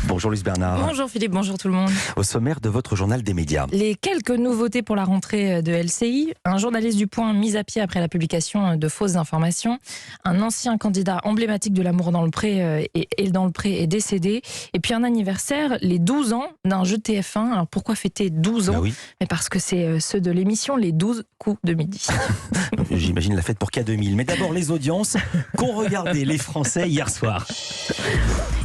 Bonjour Luce Bernard. Bonjour Philippe, bonjour tout le monde. Au sommaire de votre journal des médias. Les quelques nouveautés pour la rentrée de LCI. Un journaliste du Point mis à pied après la publication de fausses informations. Un ancien candidat emblématique de l'amour dans le pré et dans le pré est décédé. Et puis un anniversaire, les 12 ans d'un jeu TF1. Alors pourquoi fêter 12 ans? Bah oui. Mais parce que c'est ceux de l'émission Les 12 coups de midi. J'imagine la fête pour K2000. Mais d'abord les audiences qu'ont regardé les Français hier soir.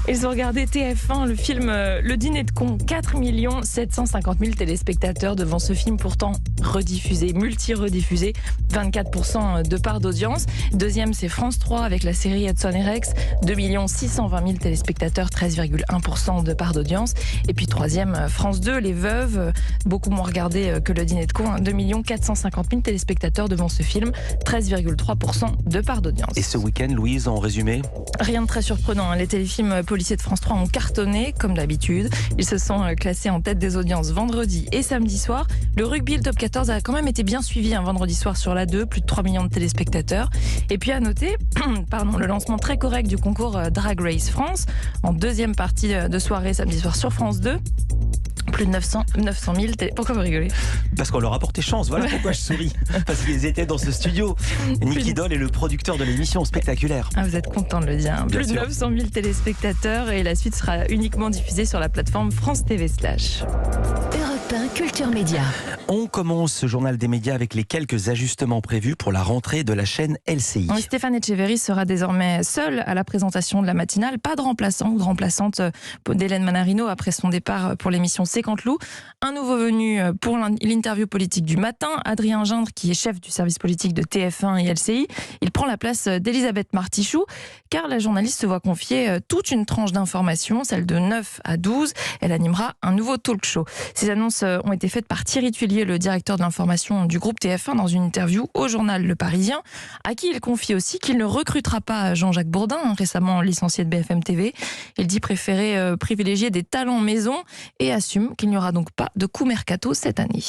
Ils ont regardé TF1, le film Le Dîner de Cons. 4 750 000 téléspectateurs devant ce film pourtant rediffusé, multi-rediffusé. 24% de part d'audience. Deuxième, c'est France 3 avec la série Hudson et Rex. 2 620 000 téléspectateurs, 13,1% de part d'audience. Et puis troisième, France 2, Les Veuves, beaucoup moins regardé que Le Dîner de Cons. 2 450 000 téléspectateurs devant ce film, 13,3% de part d'audience. Et ce week-end, Louise, en résumé? Rien de très surprenant. Les téléfilms policiers de France 3 ont cartonné, comme d'habitude. Ils se sont classés en tête des audiences vendredi et samedi soir. Le rugby, le top 14, a quand même été bien suivi un vendredi soir sur la 2, plus de 3 millions de téléspectateurs. Et puis à noter, le lancement très correct du concours Drag Race France, en deuxième partie de soirée samedi soir sur France 2. Plus de 900 000 Pourquoi vous rigolez? Parce qu'on leur a porté chance, voilà pourquoi je souris. Parce qu'ils étaient dans ce studio. Nicky Doll est le producteur de l'émission spectaculaire. Ah, vous êtes content de le dire. Plus de 900 000 téléspectateurs et la suite sera uniquement diffusée sur la plateforme France TV /. Europe 1 Culture Média. On commence ce journal des médias avec les quelques ajustements prévus pour la rentrée de la chaîne LCI. Oui, Stéphane Etcheverry sera désormais seul à la présentation de la matinale. Pas de remplaçant ou de remplaçante d'Hélène Manarino après son départ pour l'émission C'est Canteloup. Un nouveau venu pour l'interview politique du matin, Adrien Gindre, qui est chef du service politique de TF1 et LCI. Il prend la place d'Elisabeth Martichoux, car la journaliste se voit confier toute une tranche d'informations, celle de 9 à 12. Elle animera un nouveau talk show. Ces annonces ont été faites par Thierry Tuillier, le directeur de l'information du groupe TF1, dans une interview au journal Le Parisien, à qui il confie aussi qu'il ne recrutera pas Jean-Jacques Bourdin, récemment licencié de BFM TV. Il dit préférer privilégier des talents maison et assume qu'il n'y aura donc pas de coup mercato cette année.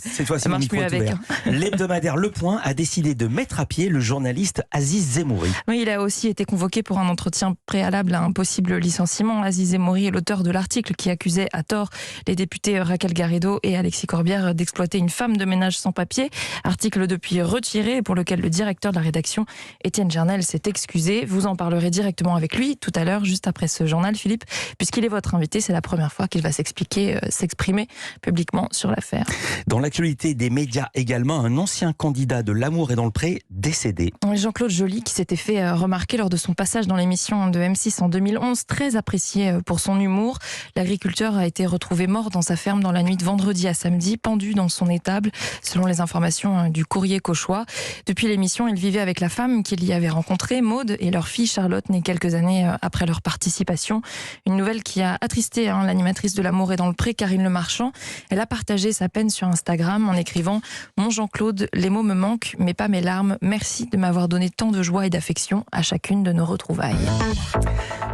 Cette fois-ci, mon micro est ouvert. L'hebdomadaire Le Point a décidé de mettre à pied le journaliste Aziz Zemouri. Oui, il a aussi été convoqué pour un entretien préalable à un possible licenciement. Aziz Zemouri est l'auteur de l'article qui accusait à tort les députés Raquel Garrido et Alexis Corbière d'exploiter une femme de ménage sans papier. Article depuis retiré et pour lequel le directeur de la rédaction, Étienne Gernel, s'est excusé. Vous en parlerez directement avec lui tout à l'heure, juste après ce journal, Philippe, puisqu'il est votre invité. C'est la première fois qu'il va s'exprimer publiquement sur l'affaire. Dans l'actualité des médias également, un ancien candidat de L'amour est dans le pré décédé. Jean-Claude Joly, qui s'était fait remarquer lors de son passage dans l'émission de M6 en 2011, très apprécié pour son humour. L'agriculteur a été retrouvé mort dans sa ferme dans la nuit de vendredi à samedi, pendu dans son étable, selon les informations du Courrier Cauchois. Depuis l'émission, il vivait avec la femme qu'il y avait rencontrée, Maude, et leur fille Charlotte, née quelques années après leur participation. Une nouvelle qui a attristé l'animatrice de L'amour est dans le pré, Karine Le Marchand. Elle a partagé sa peine sur Instagram en écrivant « Mon Jean-Claude, les mots me manquent, mais pas mes larmes. Merci de m'avoir donné tant de joie et d'affection à chacune de nos retrouvailles. »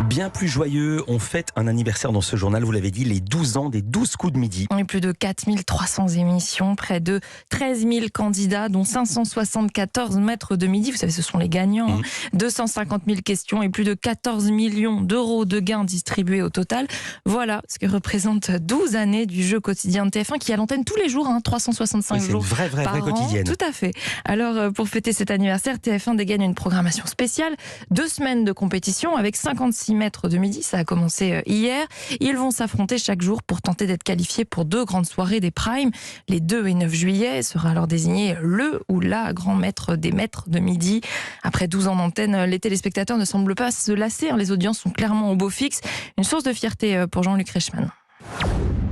Bien plus joyeux, on fête un anniversaire dans ce journal, vous l'avez dit, les 12 ans des 12 coups de midi. On a plus de 4300 émissions, près de 13 000 candidats, dont 574 maîtres de midi. Vous savez, ce sont les gagnants. 250 000 questions et plus de 14 millions d'euros de gains distribués au total. Voilà ce que représente 12 années du jeu quotidien de TF1 qui est à l'antenne tous les jours, 365 jours c'est une vraie par an, quotidienne. Tout à fait. Alors, pour fêter cet anniversaire, TF1 dégaine une programmation spéciale. 2 semaines de compétition avec 56 maîtres de midi. Ça a commencé hier. Ils vont s'affronter chaque jour pour tenter d'être qualifiés pour 2 grandes soirées des primes. Les 2 et 9 juillet sera alors désigné le ou la grand maître des maîtres de midi. Après 12 ans d'antenne, les téléspectateurs ne semblent pas se lasser. Les audiences sont clairement au beau fixe. Une source de fierté pour Jean-Luc Reichmann.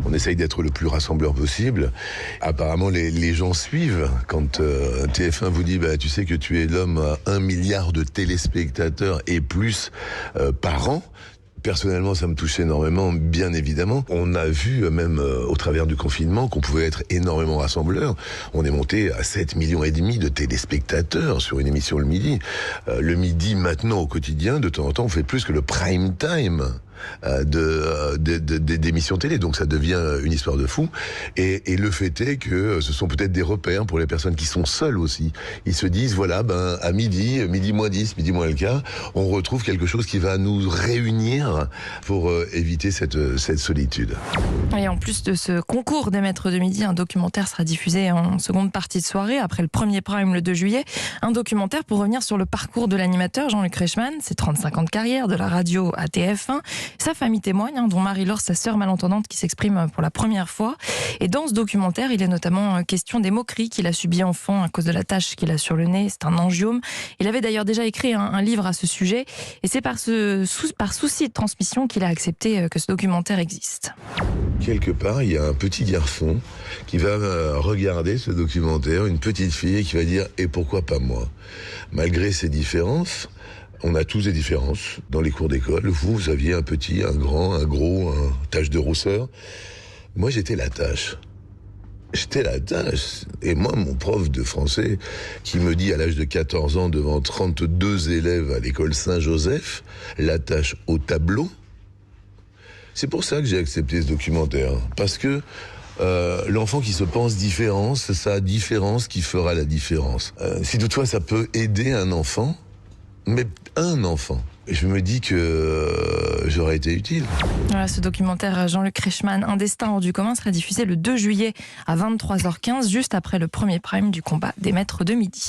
On essaye d'être le plus rassembleur possible. Apparemment, les gens suivent. Quand TF1 vous dit tu sais que tu es l'homme à 1 milliard de téléspectateurs et plus par an. Personnellement, ça me touche énormément, bien évidemment. On a vu, même au travers du confinement, qu'on pouvait être énormément rassembleurs. On est monté à 7,5 millions de téléspectateurs sur une émission le midi. Le midi, maintenant, au quotidien, de temps en temps, on fait plus que le prime time. d'émissions télé. Donc ça devient une histoire de fou. Et le fait est que ce sont peut-être des repères pour les personnes qui sont seules aussi. Ils se disent, voilà, à midi moins 10, midi moins le quart, on retrouve quelque chose qui va nous réunir pour éviter cette solitude. Et en plus de ce concours des maîtres de midi, un documentaire sera diffusé en seconde partie de soirée, après le premier prime le 2 juillet. Un documentaire pour revenir sur le parcours de l'animateur Jean-Luc Reichmann, ses 35 ans de carrière, de la radio à TF1. Sa famille témoigne, dont Marie-Laure, sa sœur malentendante, qui s'exprime pour la première fois. Et dans ce documentaire, il est notamment question des moqueries qu'il a subies enfant à cause de la tache qu'il a sur le nez. C'est un angiome. Il avait d'ailleurs déjà écrit un livre à ce sujet. Et c'est par souci de transmission qu'il a accepté que ce documentaire existe. Quelque part, il y a un petit garçon qui va regarder ce documentaire, une petite fille, et qui va dire « Et pourquoi pas moi ?» Malgré ces différences, on a tous des différences dans les cours d'école. Vous aviez un petit, un grand, un gros, un tache de rousseur. Moi, j'étais la tache. Et moi, mon prof de français, qui me dit à l'âge de 14 ans, devant 32 élèves à l'école Saint-Joseph, la tache au tableau, c'est pour ça que j'ai accepté ce documentaire. Parce que l'enfant qui se pense différent, c'est sa différence qui fera la différence. Si toutefois ça peut aider un enfant, mais un enfant, je me dis que j'aurais été utile. Voilà, ce documentaire Jean-Luc Reichmann, Un destin hors du commun, sera diffusé le 2 juillet à 23h15, juste après le premier prime du combat des maîtres de midi.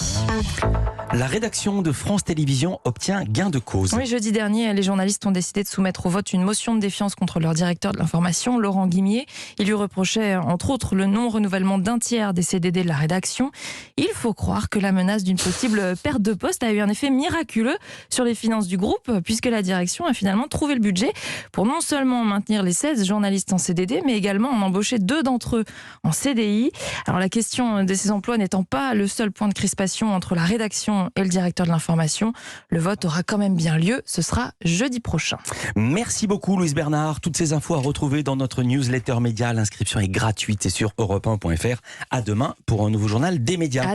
La rédaction de France Télévisions obtient gain de cause. Oui, jeudi dernier, les journalistes ont décidé de soumettre au vote une motion de défiance contre leur directeur de l'information, Laurent Guimier. Il lui reprochait, entre autres, le non-renouvellement d'un tiers des CDD de la rédaction. Il faut croire que la menace d'une possible perte de poste a eu un effet miraculeux sur les finances du groupe, puisque la direction a finalement trouvé le budget pour non seulement maintenir les 16 journalistes en CDD, mais également en embaucher 2 d'entre eux en CDI. Alors la question de ces emplois n'étant pas le seul point de crispation entre la rédaction et le directeur de l'information, le vote aura quand même bien lieu. Ce sera jeudi prochain. Merci beaucoup Louise Bernard. Toutes ces infos à retrouver dans notre newsletter média. L'inscription est gratuite et sur europe1.fr. À demain pour un nouveau journal des médias.